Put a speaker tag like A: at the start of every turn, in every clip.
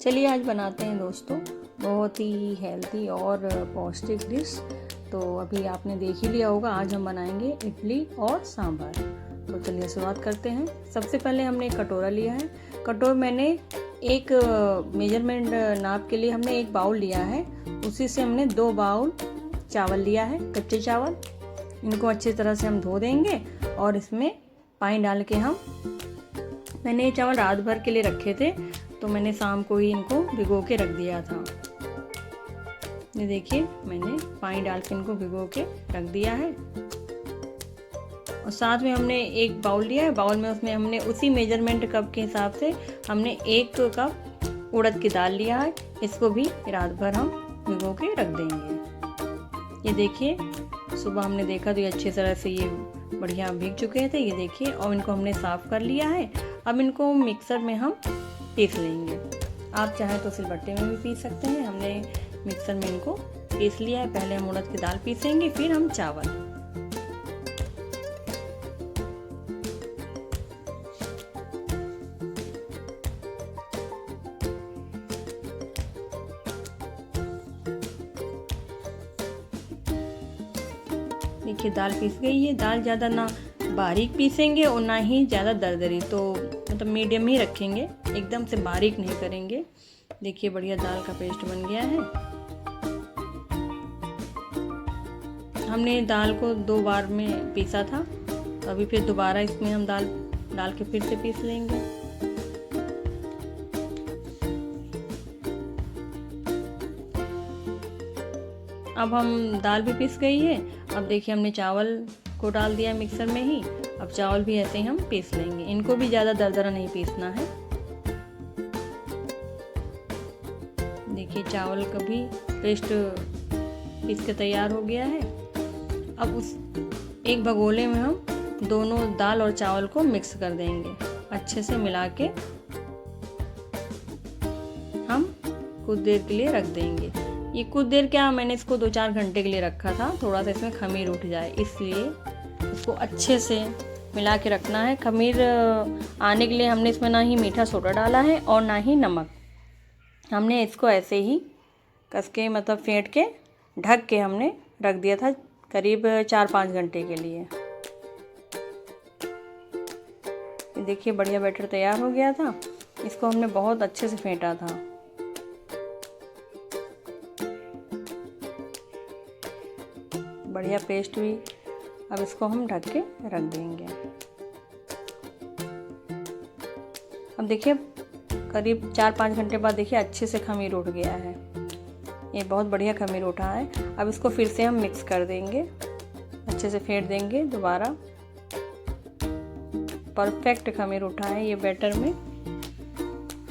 A: चलिए आज बनाते हैं दोस्तों बहुत ही हेल्दी और पौष्टिक डिश। तो अभी आपने देख ही लिया होगा, आज हम बनाएंगे इडली और सांभर। तो चलिए शुरुआत करते हैं। सबसे पहले हमने एक कटोरा लिया है। कटोरा मैंने एक मेजरमेंट नाप के लिए हमने एक बाउल लिया है, उसी से हमने 2 बाउल चावल लिया है, कच्चे चावल। इनको अच्छी तरह से हम धो देंगे और इसमें पानी डाल के मैंने ये चावल रात भर के लिए रखे थे, तो मैंने शाम को ही इनको भिगो के रख दिया था। ये देखिए मैंने पानी डाल के इनको भिगो के रख दिया है। और साथ में हमने एक बाउल लिया है, बाउल में उसमें हमने उसी मेजरमेंट कप के हिसाब से हमने 1 कप उड़द की दाल लिया है। इसको भी रात भर हम भिगो के रख देंगे। ये देखिए सुबह हमने देखा तो ये अच्छी तरह से ये बढ़िया भीग चुके थे, ये देखिए। और इनको हमने साफ़ कर लिया है। अब इनको मिक्सर में हम पीस लेंगे। आप चाहें तो सिलबट्टे में भी पीस सकते हैं। हमने मिक्सर में इनको पीस लिया है। पहले हम उड़द की दाल पीसेंगे, फिर हम चावल। देखिए दाल पीस गई है। दाल ज़्यादा ना बारीक पीसेंगे और ना ही ज़्यादा दरदरी, तो मतलब मीडियम ही रखेंगे, एकदम से बारीक नहीं करेंगे। देखिए बढ़िया दाल का पेस्ट बन गया है। हमने दाल को 2 बार में पीसा था, तो अभी फिर दोबारा इसमें हम दाल डाल के फिर से पीस लेंगे। अब हम दाल भी पीस गई है। अब देखिए हमने चावल को डाल दिया मिक्सर में ही। अब चावल भी ऐसे ही हम पीस लेंगे। इनको भी ज़्यादा दरदरा नहीं पीसना है। देखिए चावल का भी पेस्ट पीस के तैयार हो गया है। अब उस एक भगोने में हम दोनों दाल और चावल को मिक्स कर देंगे। अच्छे से मिला के हम कुछ देर के लिए रख देंगे। ये कुछ देर क्या, मैंने इसको 2-4 घंटे के लिए रखा था, थोड़ा सा इसमें खमीर उठ जाए, इसलिए इसको अच्छे से मिला के रखना है। खमीर आने के लिए हमने इसमें ना ही मीठा सोडा डाला है और ना ही नमक। हमने इसको ऐसे ही कस के मतलब फेंट के ढक के हमने रख दिया था करीब 4-5 घंटे के लिए। देखिए बढ़िया बैटर तैयार हो गया था। इसको हमने बहुत अच्छे से फेंटा था। बढ़िया पेस्ट भी। अब इसको हम ढक के रख देंगे। अब देखिए करीब 4-5 घंटे बाद देखिए अच्छे से खमीर उठ गया है। ये बहुत बढ़िया खमीर उठा है। अब इसको फिर से हम मिक्स कर देंगे, अच्छे से फेंट देंगे दोबारा। परफेक्ट खमीर उठा है ये बैटर में।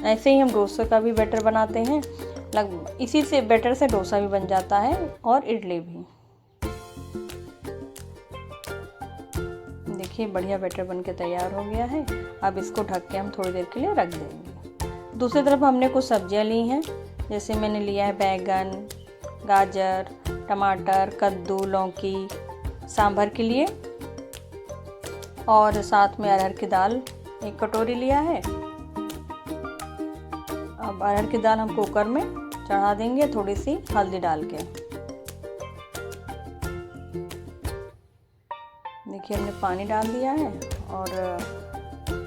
A: ऐसे ही हम डोसा का भी बैटर बनाते हैं, इसी से बैटर से डोसा भी बन जाता है और इडली भी। देखिए बढ़िया बैटर बन के तैयार हो गया है। अब इसको ढक के हम थोड़ी देर के लिए रख देंगे। दूसरी तरफ हमने कुछ सब्जियां ली हैं, जैसे मैंने लिया है बैंगन, गाजर, टमाटर, कद्दू, लौकी सांभर के लिए। और साथ में अरहर की दाल 1 कटोरी लिया है। अब अरहर की दाल हम कुकर में चढ़ा देंगे थोड़ी सी हल्दी डाल के। देखिए हमने पानी डाल दिया है और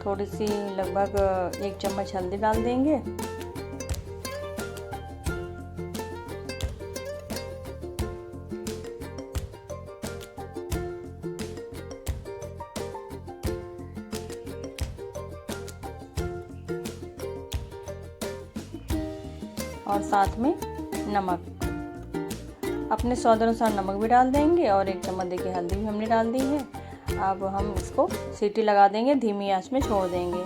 A: थोड़ी सी लगभग 1 चम्मच हल्दी डाल देंगे। और साथ में नमक, अपने स्वाद अनुसार नमक भी डाल देंगे। और 1 चम्मच देखिए हल्दी भी हमने डाल दी है। अब हम इसको सीटी लगा देंगे, धीमी आंच में छोड़ देंगे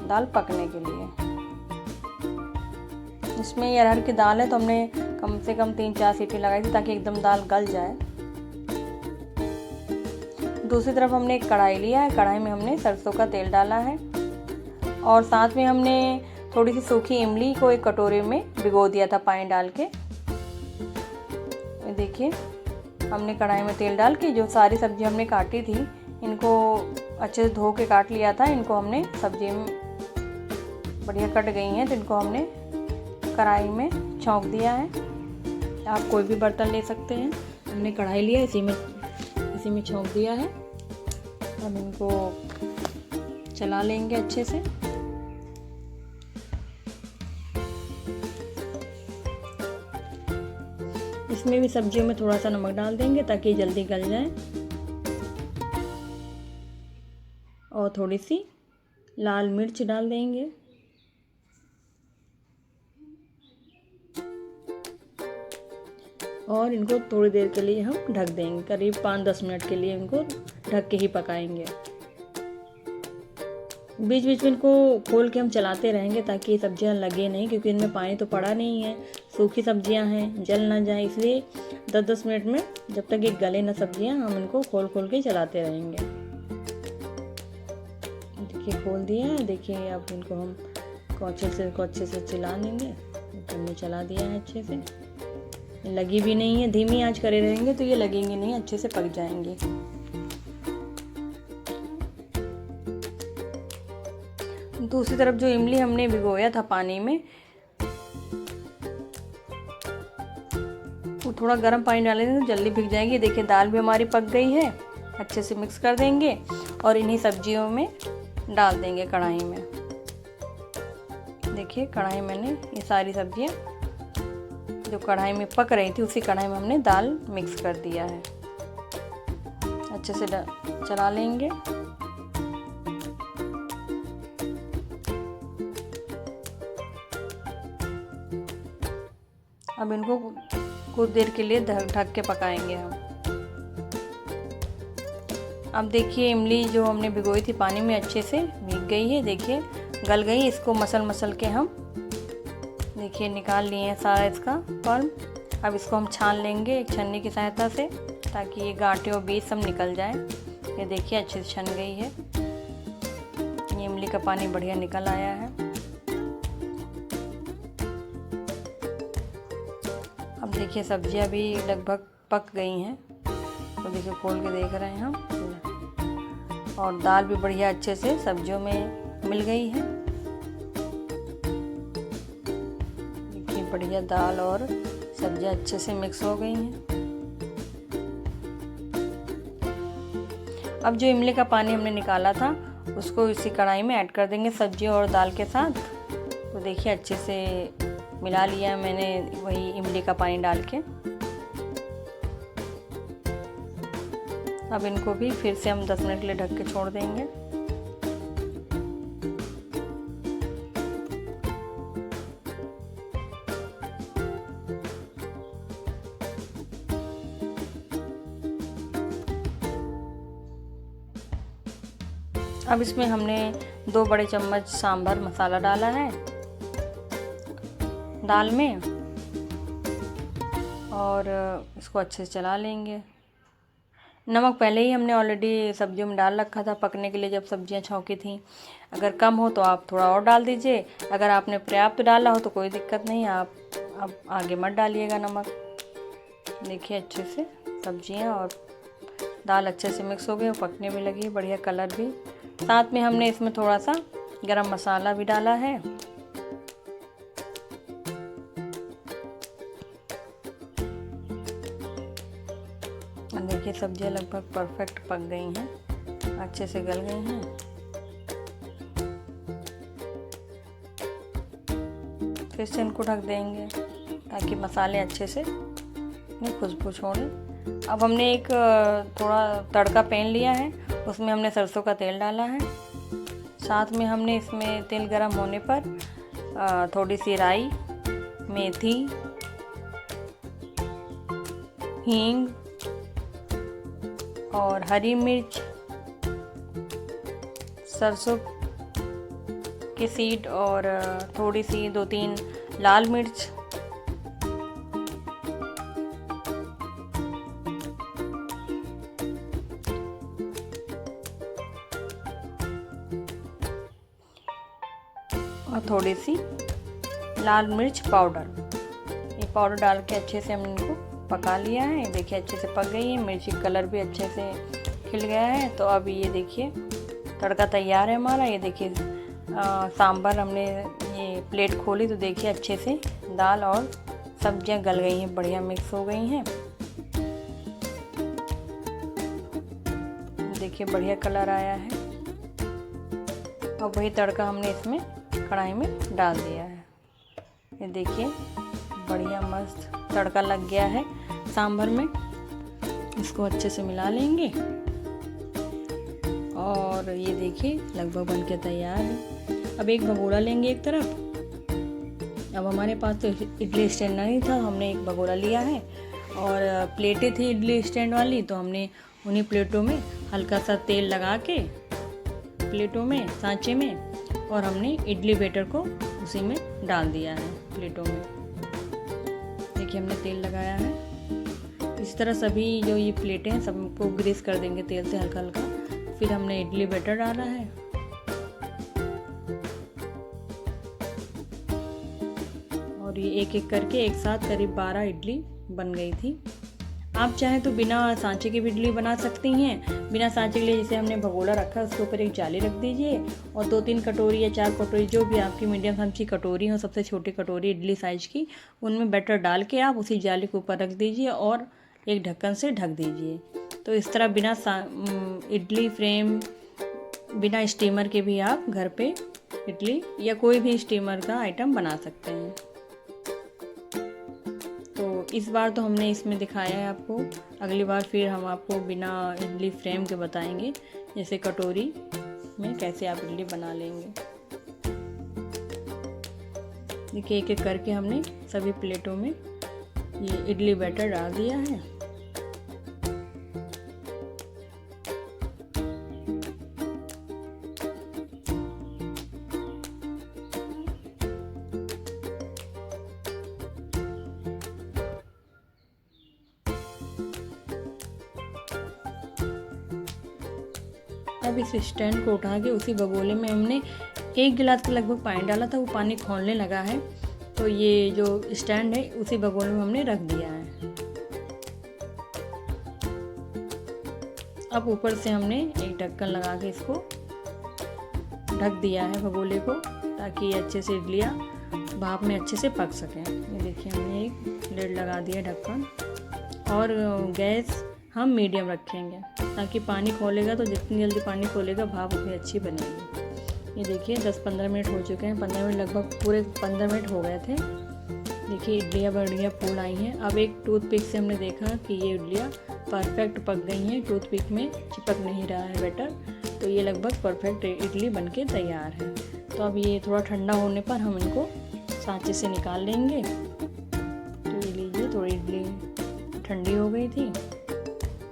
A: दाल पकने के लिए। इसमें ये अरहर की दाल है, तो हमने कम से कम 3-4 सीटी लगाई थी ताकि एकदम दाल गल जाए। दूसरी तरफ हमने एक कढ़ाई लिया है। कढ़ाई में हमने सरसों का तेल डाला है और साथ में हमने थोड़ी सी सूखी इमली को 1 कटोरे में भिगो दिया था पानी डाल के। देखिए हमने कढ़ाई में तेल डाल के जो सारी सब्जी हमने काटी थी, इनको अच्छे से धो के काट लिया था। इनको हमने सब्जी में बढ़िया कट गई हैं, तो इनको हमने कढ़ाई में छौंक दिया है। आप कोई भी बर्तन ले सकते हैं। हमने कढ़ाई लिया, इसी में छौंक दिया है। अब इनको चला लेंगे अच्छे से। इसमें भी सब्जियों में थोड़ा सा नमक डाल देंगे ताकि जल्दी गल जाए, और थोड़ी सी लाल मिर्च डाल देंगे। और इनको थोड़ी देर के लिए हम ढक देंगे, करीब 5-10 मिनट के लिए इनको ढक के ही पकाएंगे। बीच बीच में इनको खोल के हम चलाते रहेंगे ताकि सब्जियां लगे नहीं, क्योंकि इनमें पानी तो पड़ा नहीं है, सूखी सब्जियां हैं, जल ना जाए, इसलिए 10-10 मिनट में जब तक ये गले ना सब्जियां, हम इनको खोल खोल के चलाते रहेंगे। देखिए खोल दिया है। देखिए अब इनको हम अच्छे से चला लेंगे। हमने चला दिया है अच्छे से, लगी भी नहीं है। धीमी आंच करे रहेंगे तो ये लगेंगे नहीं, अच्छे से पक जाएंगे। दूसरी तरफ जो इमली हमने भिगोया था पानी में, वो थोड़ा गर्म पानी डालेंगे तो जल्दी भिग जाएगी। देखिए दाल भी हमारी पक गई है। अच्छे से मिक्स कर देंगे और इन्हीं सब्जियों में डाल देंगे कढ़ाई में। देखिए कढ़ाई मैंने ये सारी सब्जियां जो कढ़ाई में पक रही थी, उसी कढ़ाई में हमने दाल मिक्स कर दिया है। अच्छे से चला लेंगे। अब इनको कुछ देर के लिए ढक के पकाएंगे हम। अब देखिए इमली जो हमने भिगोई थी पानी में अच्छे से भीग गई है। देखिए गल गई। इसको मसल के हम देखिए निकाल लिए हैं सारा इसका फॉर्म। अब इसको हम छान लेंगे एक छन्नी की सहायता से, ताकि ये गांठें और बीज सब निकल जाए। ये देखिए अच्छे से छन गई है। ये इमली का पानी बढ़िया निकल आया है। अब देखिए सब्जियां भी लगभग पक गई हैं, तो देखिए खोल के देख रहे हैं हम। और दाल भी बढ़िया अच्छे से सब्जियों में मिल गई है। देखिए बढ़िया दाल और सब्जियां अच्छे से मिक्स हो गई हैं। अब जो इमली का पानी हमने निकाला था उसको इसी कढ़ाई में ऐड कर देंगे सब्जियों और दाल के साथ। तो देखिए अच्छे से मिला लिया मैंने वही इमली का पानी डाल के। अब इनको भी फिर से हम 10 मिनट के लिए ढक के छोड़ देंगे। अब इसमें हमने 2 बड़े चम्मच सांभर मसाला डाला है दाल में, और इसको अच्छे से चला लेंगे। नमक पहले ही हमने ऑलरेडी सब्जियों में डाल रखा था पकने के लिए, जब सब्जियां छौंकी थी। अगर कम हो तो आप थोड़ा और डाल दीजिए, अगर आपने पर्याप्त डाला हो तो कोई दिक्कत नहीं, आप अब आगे मत डालिएगा नमक। देखिए अच्छे से सब्जियां और दाल अच्छे से मिक्स हो गई, पकने भी लगी, बढ़िया कलर भी। साथ में हमने इसमें थोड़ा सा गरम मसाला भी डाला है। देखिए सब्जियां लगभग परफेक्ट पक गई हैं, अच्छे से गल गई हैं। फिर से इनको ढक देंगे ताकि मसाले अच्छे से खुशबू छोड़े। अब हमने एक थोड़ा तड़का पैन लिया है, उसमें हमने सरसों का तेल डाला है। साथ में हमने इसमें तेल गरम होने पर थोड़ी सी राई, मेथी, हींग और हरी मिर्च, सरसों के सीड और थोड़ी सी 2-3 लाल मिर्च, और थोड़ी सी लाल मिर्च पाउडर। ये पाउडर डाल के अच्छे से हमने इनको पका लिया है। देखिए अच्छे से पक गई है, मिर्ची कलर भी अच्छे से खिल गया है। तो अभी ये देखिए तड़का तैयार है हमारा। ये देखिए सांभर हमने ये प्लेट खोली तो देखिए अच्छे से दाल और सब्जियां गल गई हैं, बढ़िया मिक्स हो गई हैं। देखिए बढ़िया कलर आया है। और वही तड़का हमने इसमें कढ़ाई में डाल दिया है। ये देखिए बढ़िया मस्त तड़का लग गया है सांभर में। इसको अच्छे से मिला लेंगे और ये देखिए लगभग बनके तैयार है। अब एक भगोड़ा लेंगे एक तरफ। अब हमारे पास तो इडली स्टैंड नहीं था, हमने एक भगोड़ा लिया है और प्लेटें थी इडली स्टैंड वाली, तो हमने उन्हीं प्लेटों में हल्का सा तेल लगा के प्लेटों में सांचे में और हमने इडली बैटर को उसी में डाल दिया है प्लेटों में। देखिए हमने तेल लगाया है। इस तरह सभी जो ये प्लेटें हैं सबको ग्रीस कर देंगे तेल से हल्का हल्का। फिर हमने इडली बैटर डाला है और ये एक एक करके एक साथ करीब 12 इडली बन गई थी। आप चाहें तो बिना सांचे की भी इडली बना सकती हैं। बिना सांचे के लिए जैसे हमने भगोड़ा रखा है उसके ऊपर एक जाली रख दीजिए और 2-3 कटोरी या 4 कटोरी जो भी आपकी मीडियम साइज कटोरी हो, सबसे छोटी कटोरी इडली साइज की, उनमें बैटर डाल के आप उसी जाली के ऊपर रख दीजिए और एक ढक्कन से ढक दीजिए। तो इस तरह बिना इडली फ्रेम, बिना स्टीमर के भी आप घर पे इडली या कोई भी स्टीमर का आइटम बना सकते हैं। तो इस बार तो हमने इसमें दिखाया है आपको, अगली बार फिर हम आपको बिना इडली फ्रेम के बताएंगे, जैसे कटोरी में कैसे आप इडली बना लेंगे। देखिए एक एक करके हमने सभी प्लेटों में ये इडली बैटर डाल दिया है। अब इस स्टैंड को उठा के उसी भगोले में हमने 1 गिलास के लगभग पानी डाला था, वो पानी खौलने लगा है। तो ये जो स्टैंड है उसी भगोले में हमने रख दिया है। अब ऊपर से हमने एक ढक्कन लगा के इसको ढक दिया है भगोले को, ताकि ये अच्छे से इडलियाँ भाप में अच्छे से पक सकें। ये देखिए हमने एक लिड लगा दिया ढक्कन और गैस हम मीडियम रखेंगे ताकि पानी खोलेगा तो जितनी जल्दी पानी खोलेगा भाप उतनी अच्छी बनेगी। ये देखिए 10-15 मिनट हो चुके हैं, 15 मिनट लगभग पूरे 15 मिनट हो गए थे। देखिए इडलियाँ बढ़िया फूल आई हैं। अब एक टूथपिक से हमने देखा कि ये इडलियाँ परफेक्ट पक गई हैं, टूथपिक में चिपक नहीं रहा है बैटर, तो ये लगभग परफेक्ट इडली बनके तैयार है। तो अब ये थोड़ा ठंडा होने पर हम इनको सांचे से निकाल लेंगे। तो ये लीजिए थोड़ी इडली ठंडी हो गई थी,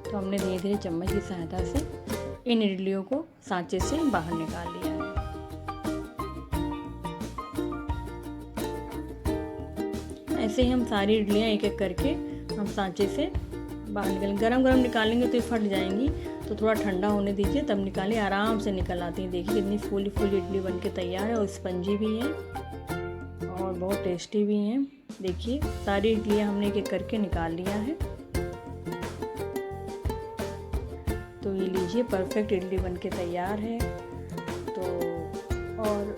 A: तो हमने धीरे धीरे चम्मच की सहायता से इन इडलियों को सांचे से बाहर निकाल लिया है। ऐसे ही हम सारी इडलियाँ एक एक करके हम सांचे से बाहर निकालेंगे। गरम गरम निकालेंगे तो ये फट जाएंगी, तो थोड़ा ठंडा होने दीजिए तब निकालिए, आराम से निकल आती हैं। देखिए कितनी फूली फूली इडली बनके तैयार है और स्पंजी भी है और बहुत टेस्टी भी हैं। देखिए सारी इडलियाँ हमने एक एक करके निकाल लिया है। तो ये लीजिए परफेक्ट इडली बनके तैयार है। तो और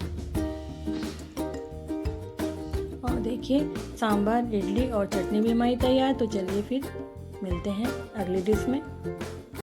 A: देखिए सांभर, इडली और चटनी भी हमारी तैयार। तो चलिए फिर मिलते हैं अगली डिश में।